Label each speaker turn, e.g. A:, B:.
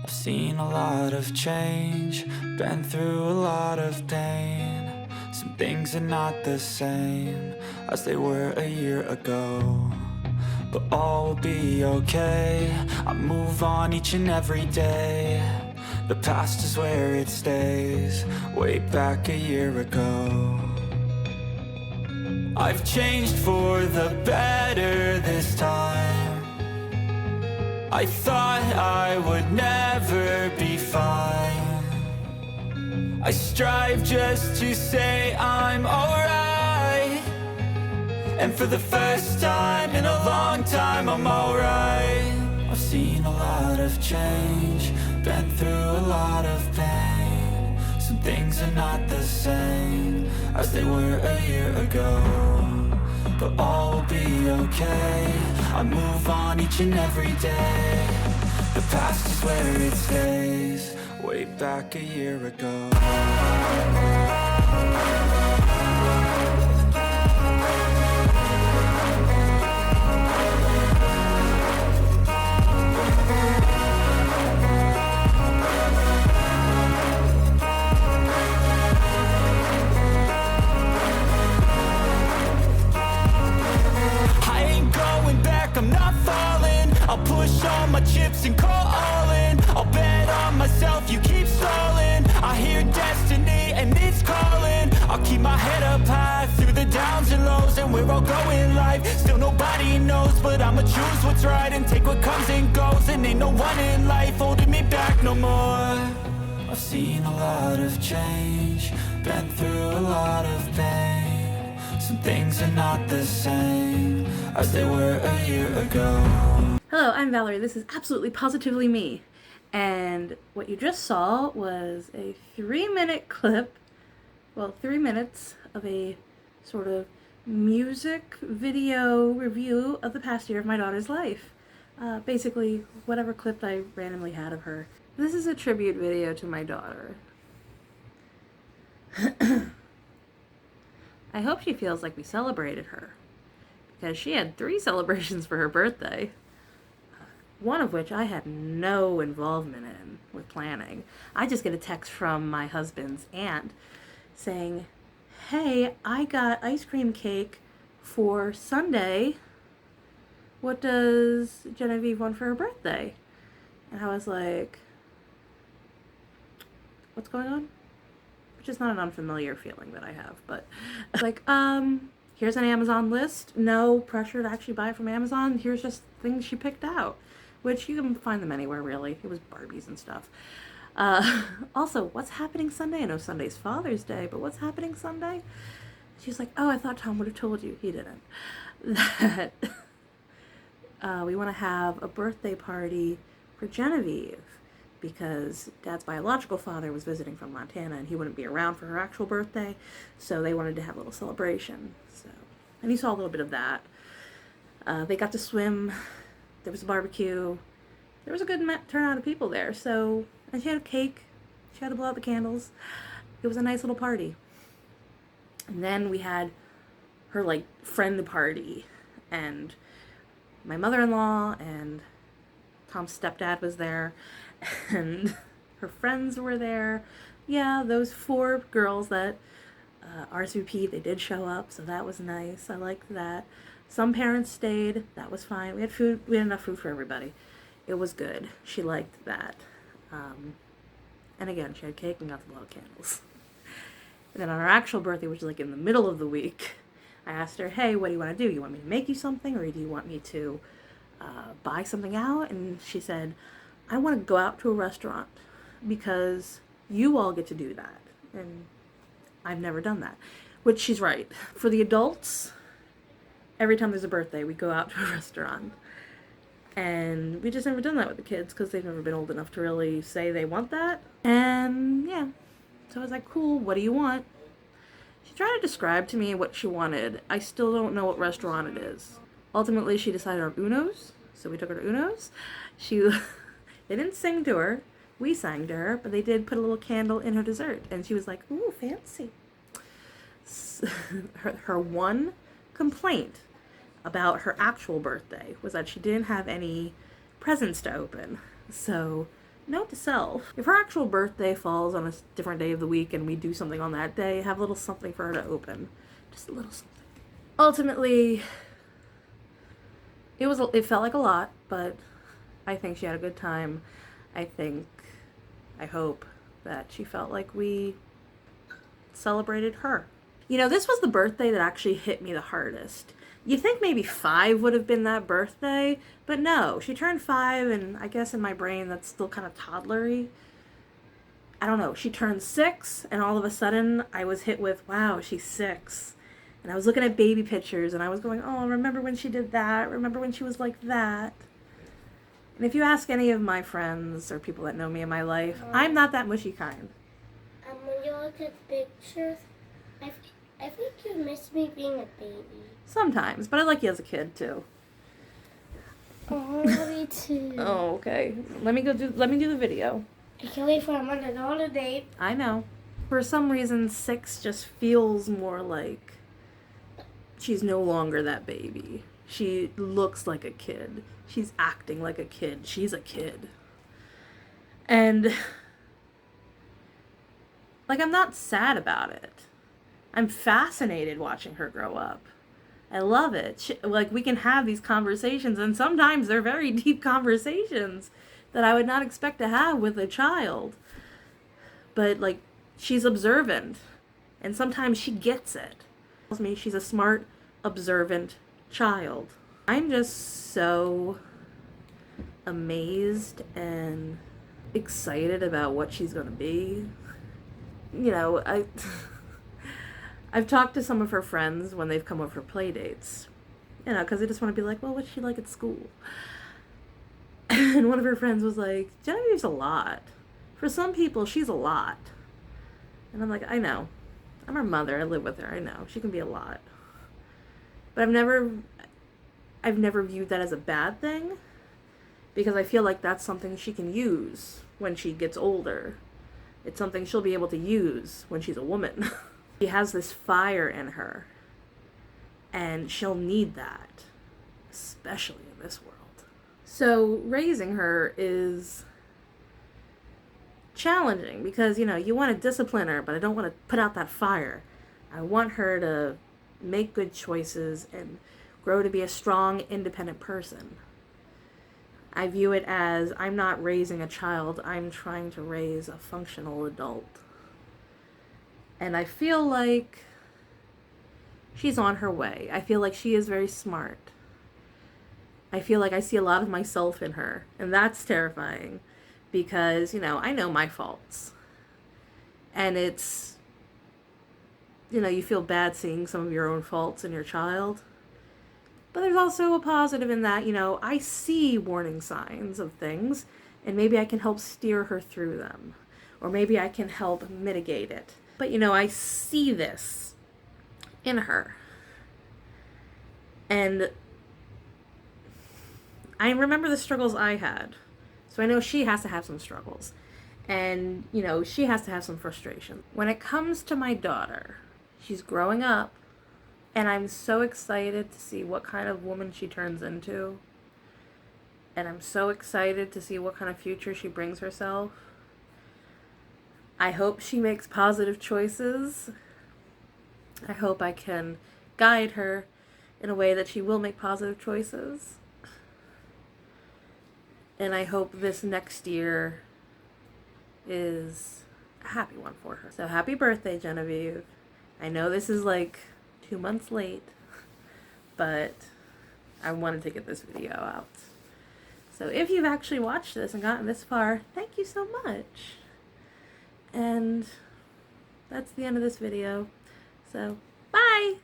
A: I've seen a lot of change, been through a lot of pain. Some things are not the same as they were a year ago, but all will be okay. I move on each and every day. The past is where it stays, way back a year ago. I've changed for the better this time. I thought I would never be fine. I strive just to say I'm alright, and for the first time in a long time I'm alright. I've seen a lot of change, been through a lot of pain. Some things are not the same as they were a year ago, but all will be okay. I move on each and every day. The past is where it stays, way back a year ago. I'm not falling. I'll push all my chips and call all in. I'll bet on myself, you keep stalling. I hear destiny and it's calling. I'll keep my head up high through the downs and lows, and we're all going life. Still nobody knows, but I'ma choose what's right and take what comes and goes. And ain't no one in life holding me back no more. I've seen a lot of change, been through a lot of pain. Some things are not the same as they were a year ago.
B: Hello, I'm Valerie. This is Absolutely Positively Me. And what you just saw was a 3-minute clip, 3 minutes of a sort of music video review of the past year of my daughter's life. Basically, whatever clip I randomly had of her. This is a tribute video to my daughter. I hope she feels like we celebrated her, because she had 3 celebrations for her birthday, one of which I had no involvement in with planning. I just get a text from my husband's aunt saying, "Hey, I got ice cream cake for Sunday. What does Genevieve want for her birthday?" And I was like, what's going on? Which is not an unfamiliar feeling that I have, but like, here's an Amazon list. No pressure to actually buy it from Amazon. Here's just things she picked out, which you can find them anywhere, really. It was Barbies and stuff. Also, what's happening Sunday? I know Sunday's Father's Day, but what's happening Sunday? She's like, oh, I thought Tom would have told you. He didn't. That we want to have a birthday party for Genevieve, because Dad's biological father was visiting from Montana and he wouldn't be around for her actual birthday, so they wanted to have a little celebration. And you saw a little bit of that. They got to swim. There was a barbecue. There was a good turnout of people there. And she had a cake. She had to blow out the candles. It was a nice little party. And then we had her friend party, and my mother-in-law and Tom's stepdad was there, and her friends were there. Yeah, those 4 girls that RSVP, they did show up, so that was nice. I liked that. Some parents stayed. That was fine. We had food. We had enough food for everybody. It was good. She liked that. And again, she had cake and got to blow out candles. And then on her actual birthday, which was in the middle of the week, I asked her, hey, what do you want to do? You want me to make you something, or do you want me to buy something out? And she said, I want to go out to a restaurant because you all get to do that. And I've never done that. Which she's right. For the adults, every time there's a birthday, we go out to a restaurant. And we just never done that with the kids because they've never been old enough to really say they want that. And yeah. So I was like, cool, what do you want? She tried to describe to me what she wanted. I still don't know what restaurant it is. Ultimately, she decided on Uno's. So we took her to Uno's. They didn't sing to her. We sang to her, but they did put a little candle in her dessert. And she was like, ooh, fancy. Her one complaint about her actual birthday was that she didn't have any presents to open. So note to self, if her actual birthday falls on a different day of the week and we do something on that day, have a little something for her to open. Just a little something. Ultimately, it felt like a lot, but I think she had a good time. I hope that she felt like we celebrated her. You know, this was the birthday that actually hit me the hardest. You'd think maybe 5 would have been that birthday, but no, she turned 5, and I guess in my brain that's still kind of toddlery. I don't know, she turned 6, and all of a sudden I was hit with, wow, she's 6. And I was looking at baby pictures, and I was going, oh, remember when she did that? Remember when she was like that? And if you ask any of my friends or people that know me in my life, I'm not that mushy kind.
C: When you look at pictures, I think you miss me being a baby.
B: Sometimes, but I like you as a kid too.
C: Oh, me too.
B: Oh, okay. Let me do the video.
C: I can't wait for I'm on a holiday.
B: I know. For some reason, 6 just feels more like she's no longer that baby. She looks like a kid. She's acting like a kid. She's a kid. And, like, I'm not sad about it. I'm fascinated watching her grow up. I love it. Like, we can have these conversations, and sometimes they're very deep conversations that I would not expect to have with a child. But, like, she's observant, and sometimes she gets it. Tells me she's a smart, observant child. I'm just so amazed and excited about what she's going to be. You know, I've talked to some of her friends when they've come over for play dates, you know, because they just want to be like, well, what's she like at school? And one of her friends was like, Genevieve's a lot. For some people, she's a lot. And I'm like, I know. I'm her mother. I live with her. I know. She can be a lot. But I've never viewed that as a bad thing, because I feel like that's something she can use when she gets older. It's something she'll be able to use when she's a woman. She has this fire in her, and she'll need that, especially in this world. So raising her is challenging because, you know, you want to discipline her, but I don't want to put out that fire. I want her to make good choices and grow to be a strong, independent person. I view it as I'm not raising a child, I'm trying to raise a functional adult. And I feel like she's on her way. I feel like she is very smart. I feel like I see a lot of myself in her, and that's terrifying because, you know, I know my faults. And it's, you know, you feel bad seeing some of your own faults in your child. But there's also a positive in that, you know, I see warning signs of things, and maybe I can help steer her through them. Or maybe I can help mitigate it. But, you know, I see this in her. And I remember the struggles I had. So I know she has to have some struggles. And, you know, she has to have some frustration. When it comes to my daughter, she's growing up. And I'm so excited to see what kind of woman she turns into. And I'm so excited to see what kind of future she brings herself. I hope she makes positive choices. I hope I can guide her in a way that she will make positive choices. And I hope this next year is a happy one for her. So happy birthday, Genevieve. I know this is like 2 months late, but I wanted to get this video out. So if you've actually watched this and gotten this far, thank you so much. And that's the end of this video. So, bye!